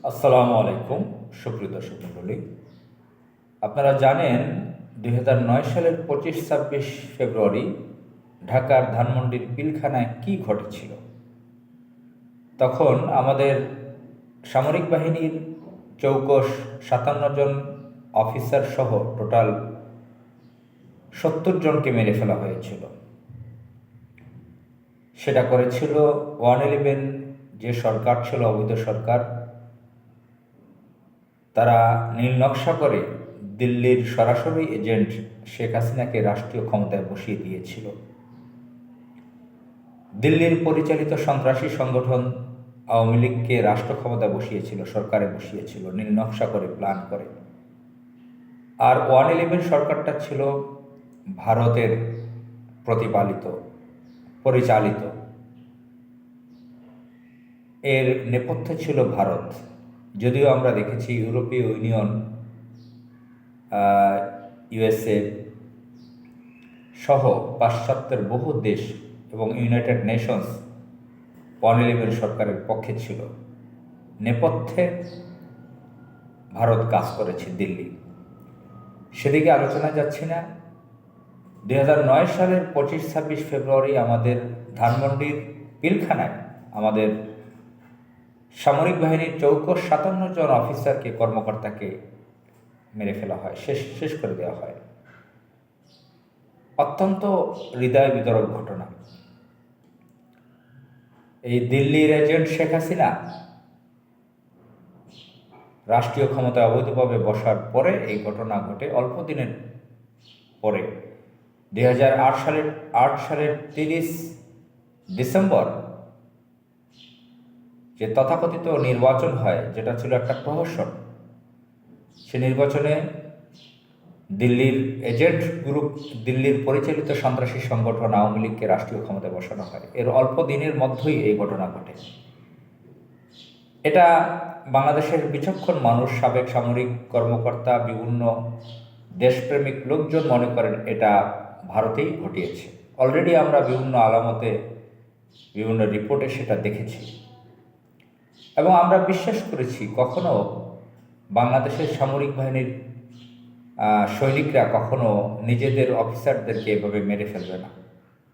আসসালামু আলাইকুম, সুপ্রিয় দর্শক মণ্ডলী। আপনারা জানেন ২০০৯ সালের ২৫-২৬ ফেব্রুয়ারি ঢাকার ধানমন্ডির পিলখানায় কি ঘটেছিল। তখন আমাদের সামরিক বাহিনীর চৌকস ৫৭ জন অফিসার সহ টোটাল ৭০ জনকে মেরে ফেলা হয়েছিল। সেটা করেছিল 111 যে সরকার ছিল, অবৈধ সরকার। তারা নীল নকশা করে দিল্লির সরাসরি এজেন্ট শেখ হাসিনাকে রাষ্ট্রীয় ক্ষমতায় বসিয়ে দিয়েছিল। দিল্লির পরিচালিত সন্ত্রাসী সংগঠন আওয়ামী লীগকে রাষ্ট্র ক্ষমতায় বসিয়েছিল, সরকারে বসিয়েছিল নীল নকশা করে, প্ল্যান করে। আর 111 সরকারটা ছিল ভারতের পরিচালিত। এর নেপথ্যে ছিল ভারত। যদিও আমরা দেখেছি ইউরোপীয় ইউনিয়ন, ইউএসএ সহ পাশ্চাত্যের বহু দেশ এবং ইউনাইটেড নেশনস 111 সরকারের পক্ষে ছিল। নেপথ্যে ভারত কাজ করেছে, দিল্লি। সেদিকে আলোচনা যাচ্ছি না। ২০০৯ সালের ২৫-২৬ ফেব্রুয়ারি আমাদের ধানমন্ডির পিলখানায় আমাদের সামরিক বাহিনীর চৌকস ৫৭ জন অফিসারকে, কর্মকর্তাকে মেরে ফেলা হয়, শেষ করে দেওয়া হয়। অত্যন্ত হৃদয় বিদারক ঘটনা। এই দিল্লির এজেন্ট শেখ হাসিনা রাষ্ট্রীয় ক্ষমতায় অবৈধভাবে বসার পরে এই ঘটনা ঘটে। অল্প দিনের পরে ২০০৮ সালের ৩০ ডিসেম্বর যে তথাকথিত নির্বাচন হয়, যেটা ছিল একটা প্রহসন, সে নির্বাচনে দিল্লির এজেন্ট গ্রুপ, দিল্লির পরিচালিত সন্ত্রাসী সংগঠন আওয়ামী লীগকে রাষ্ট্রীয় ক্ষমতায় বসানো হয়। এর অল্প দিনের মধ্যেই এই ঘটনা ঘটে। এটা বাংলাদেশের বিচক্ষণ মানুষ, সাবেক সামরিক কর্মকর্তা, বিভিন্ন দেশপ্রেমিক লোকজন মনে করেন এটা ভারতেই ঘটিয়েছে। অলরেডি আমরা বিভিন্ন আলামতে, বিভিন্ন রিপোর্টে সেটা দেখেছি এবং আমরা বিশ্বাস করেছি কখনো বাংলাদেশের সামরিক বাহিনীর সৈনিকরা কখনো নিজেদের অফিসারদেরকে এভাবে মেরে ফেলবে না।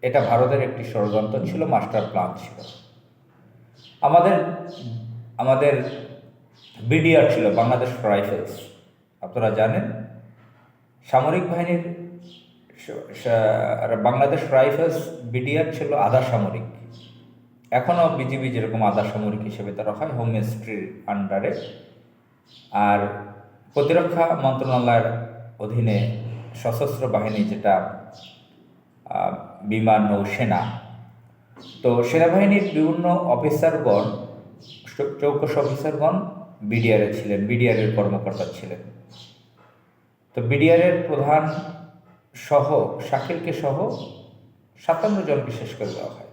এটা ভারতের একটি ষড়যন্ত্র ছিল, মাস্টার প্ল্যান ছিল। আমাদের বিডিআর ছিল, বাংলাদেশ রাইফেলস। আপনারা জানেন সামরিক বাহিনীর বাংলাদেশ রাইফেলস বিডিআর ছিল আধা সামরিক। এখনও বিজিবি যেরকম আধা সামরিক হিসেবে তারা হয়, হোম মিনিস্ট্রির আন্ডারে। আর প্রতিরক্ষা মন্ত্রণালয়ের অধীনে সশস্ত্র বাহিনী, যেটা বিমান, নৌসেনা। তো সেনাবাহিনীর বিভিন্ন অফিসারগণ, চৌকস অফিসারগণ বিডিআরে ছিলেন, বিডিআরের কর্মকর্তা ছিলেন। তো বিডিআরের প্রধান সহ, শাকিলকে সহ ৫৭ জনকে শেষ করে দেওয়া হয়।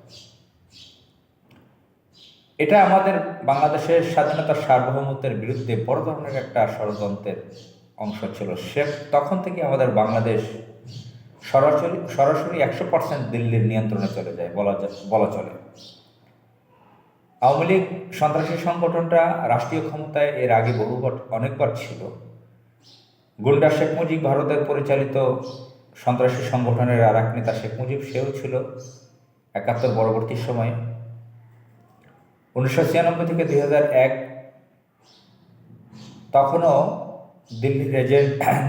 এটা আমাদের বাংলাদেশের স্বাধীনতার সার্বভৌমত্বের বিরুদ্ধে বড় ধরনের একটা ষড়যন্ত্রের অংশ ছিল। তখন থেকে আমাদের বাংলাদেশ সরাসরি ১০০% দিল্লির নিয়ন্ত্রণে চলে যায় বলা চলে। আওয়ামী লীগ সন্ত্রাসী সংগঠনটা রাষ্ট্রীয় ক্ষমতায় এর আগে অনেকবার ছিল। গুন্ডা শেখ মুজিব, ভারতের পরিচালিত সন্ত্রাসী সংগঠনের আর এক নেতা শেখ মুজিব, সেও ছিল ৭১ পরবর্তী সময়ে। ১৯৯৬ থেকে ২০০১ তখনও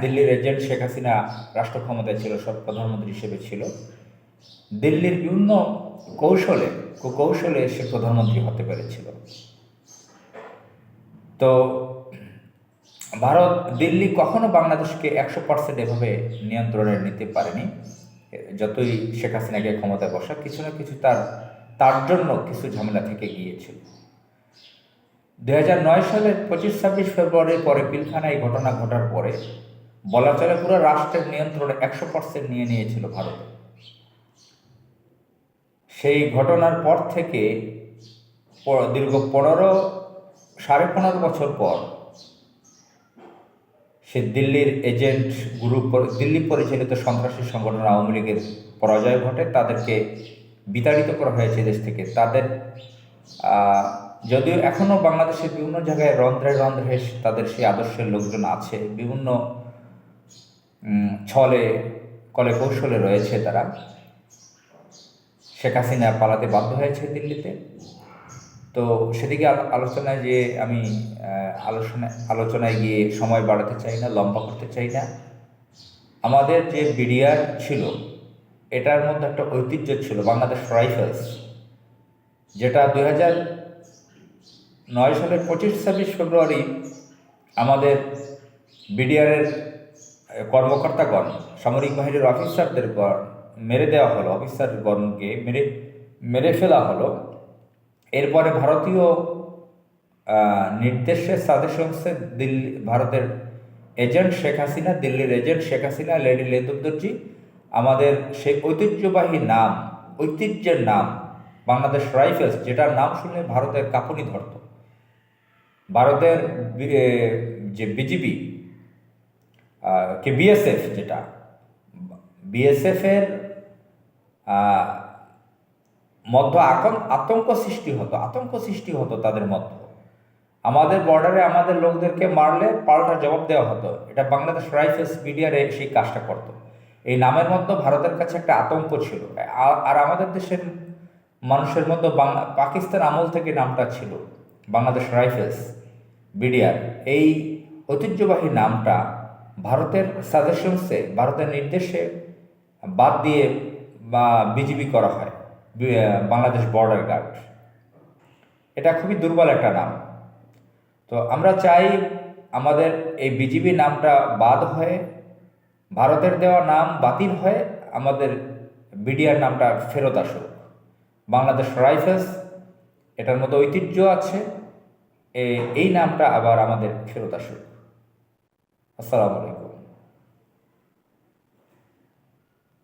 দিল্লির এজেন্ট শেখ হাসিনা রাষ্ট্র ক্ষমতায় ছিল, প্রধানমন্ত্রী হিসেবে ছিল। দিল্লির বিভিন্ন কুকৌশলে সে প্রধানমন্ত্রী হতে পেরেছিল। তো দিল্লি কখনো বাংলাদেশকে ১০০% এভাবে নিয়ন্ত্রণে নিতে পারেনি। যতই শেখ হাসিনাকে ক্ষমতায় বসা, কিছু না কিছু তার জন্য কিছু ঝামেলা থেকে গিয়েছিল। ২০০৯ সালের ২৫-২৬ ফেব্রুয়ারির পরে পিলখানায় ঘটনা ঘটার পরে বলা চলে পুরো রাষ্ট্রের নিয়ন্ত্রণে ১০০% নিয়ে নিয়েছিল ভারত। সেই ঘটনার পর থেকে দীর্ঘ ১৫ বছর পর সে দিল্লির এজেন্ট গ্রুপ, দিল্লি পরিচালিত সন্ত্রাসী সংগঠন আওয়ামী লীগের পরাজয় ঘটে। তাদেরকে বিতাড়িত করা হয়েছে দেশ থেকে। তাদের যদিও এখনও বাংলাদেশের বিভিন্ন জায়গায় রন্ধ্রে রন্ধ্রে তাদের সেই আদর্শের লোকজন আছে, বিভিন্ন ছলে কলে কৌশলে রয়েছে তারা। শেখ হাসিনা পালাতে বাধ্য হয়েছে দিল্লিতে। তো সেদিকে আলোচনায় যে আমি আলোচনায় গিয়ে সময় বাড়াতে চাই না, লম্বা করতে চাই না। আমাদের যে বিডিআর ছিল, এটার মধ্যে একটা ঐতিহ্য ছিল বাংলাদেশ রাইফেলস, যেটা 2009 সালের 25-26 ফেব্রুয়ারি আমাদের বিডিআরের কর্মকর্তাগণ, সামরিক বাহিনীর অফিসারদের মেরে দেওয়া হলো, অফিসারগণকে মেরে ফেলা হলো। এরপরে ভারতীয় নির্দেশে সাজেশনসে ভারতের এজেন্ট শেখ হাসিনা, দিল্লির এজেন্ট শেখ হাসিনা, লেডি লেদুদ্দরজি আমাদের সেই ঐতিহ্যবাহী নাম, ঐতিহ্যের নাম বাংলাদেশ রাইফেলস, যেটার নাম শুনলে ভারতের কাঁপুনি ধরত। ভারতের যে বিজিবি কি বিএসএফ, যেটা বিএসএফের মধ্য আতঙ্ক সৃষ্টি হতো তাদের মধ্যে। আমাদের বর্ডারে আমাদের লোকদেরকে মারলে পাল্টা জবাব দেওয়া হতো। এটা বাংলাদেশ রাইফেলস বিডিআর সেই কাজটা করত। এই নামের মধ্যে ভারতের কাছে একটা আতঙ্ক ছিল। আর আমাদের দেশের মানুষের মধ্যে পাকিস্তান আমল থেকে নামটা ছিল বাংলাদেশ রাইফেলস বিডিআর। এই ঐতিহ্যবাহী নামটা ভারতের সাজেশনসে, ভারতের নির্দেশে বাদ দিয়ে বা বিজিবি করা হয়, বাংলাদেশ বর্ডার গার্ড। এটা খুবই দুর্বল একটা নাম। তো আমরা চাই আমাদের এই বিজিবি নামটা বাদ হয়ে, ভারতের দেওয়া নাম বাতিল হয়ে আমাদের বিডিআর নামটা ফেরত আসুক। বাংলাদেশ রাইফেলস, এটার মধ্যে ঐতিহ্য আছে, এই নামটা আবার আমাদের ফেরত আসুক। আসসালামু আলাইকুম।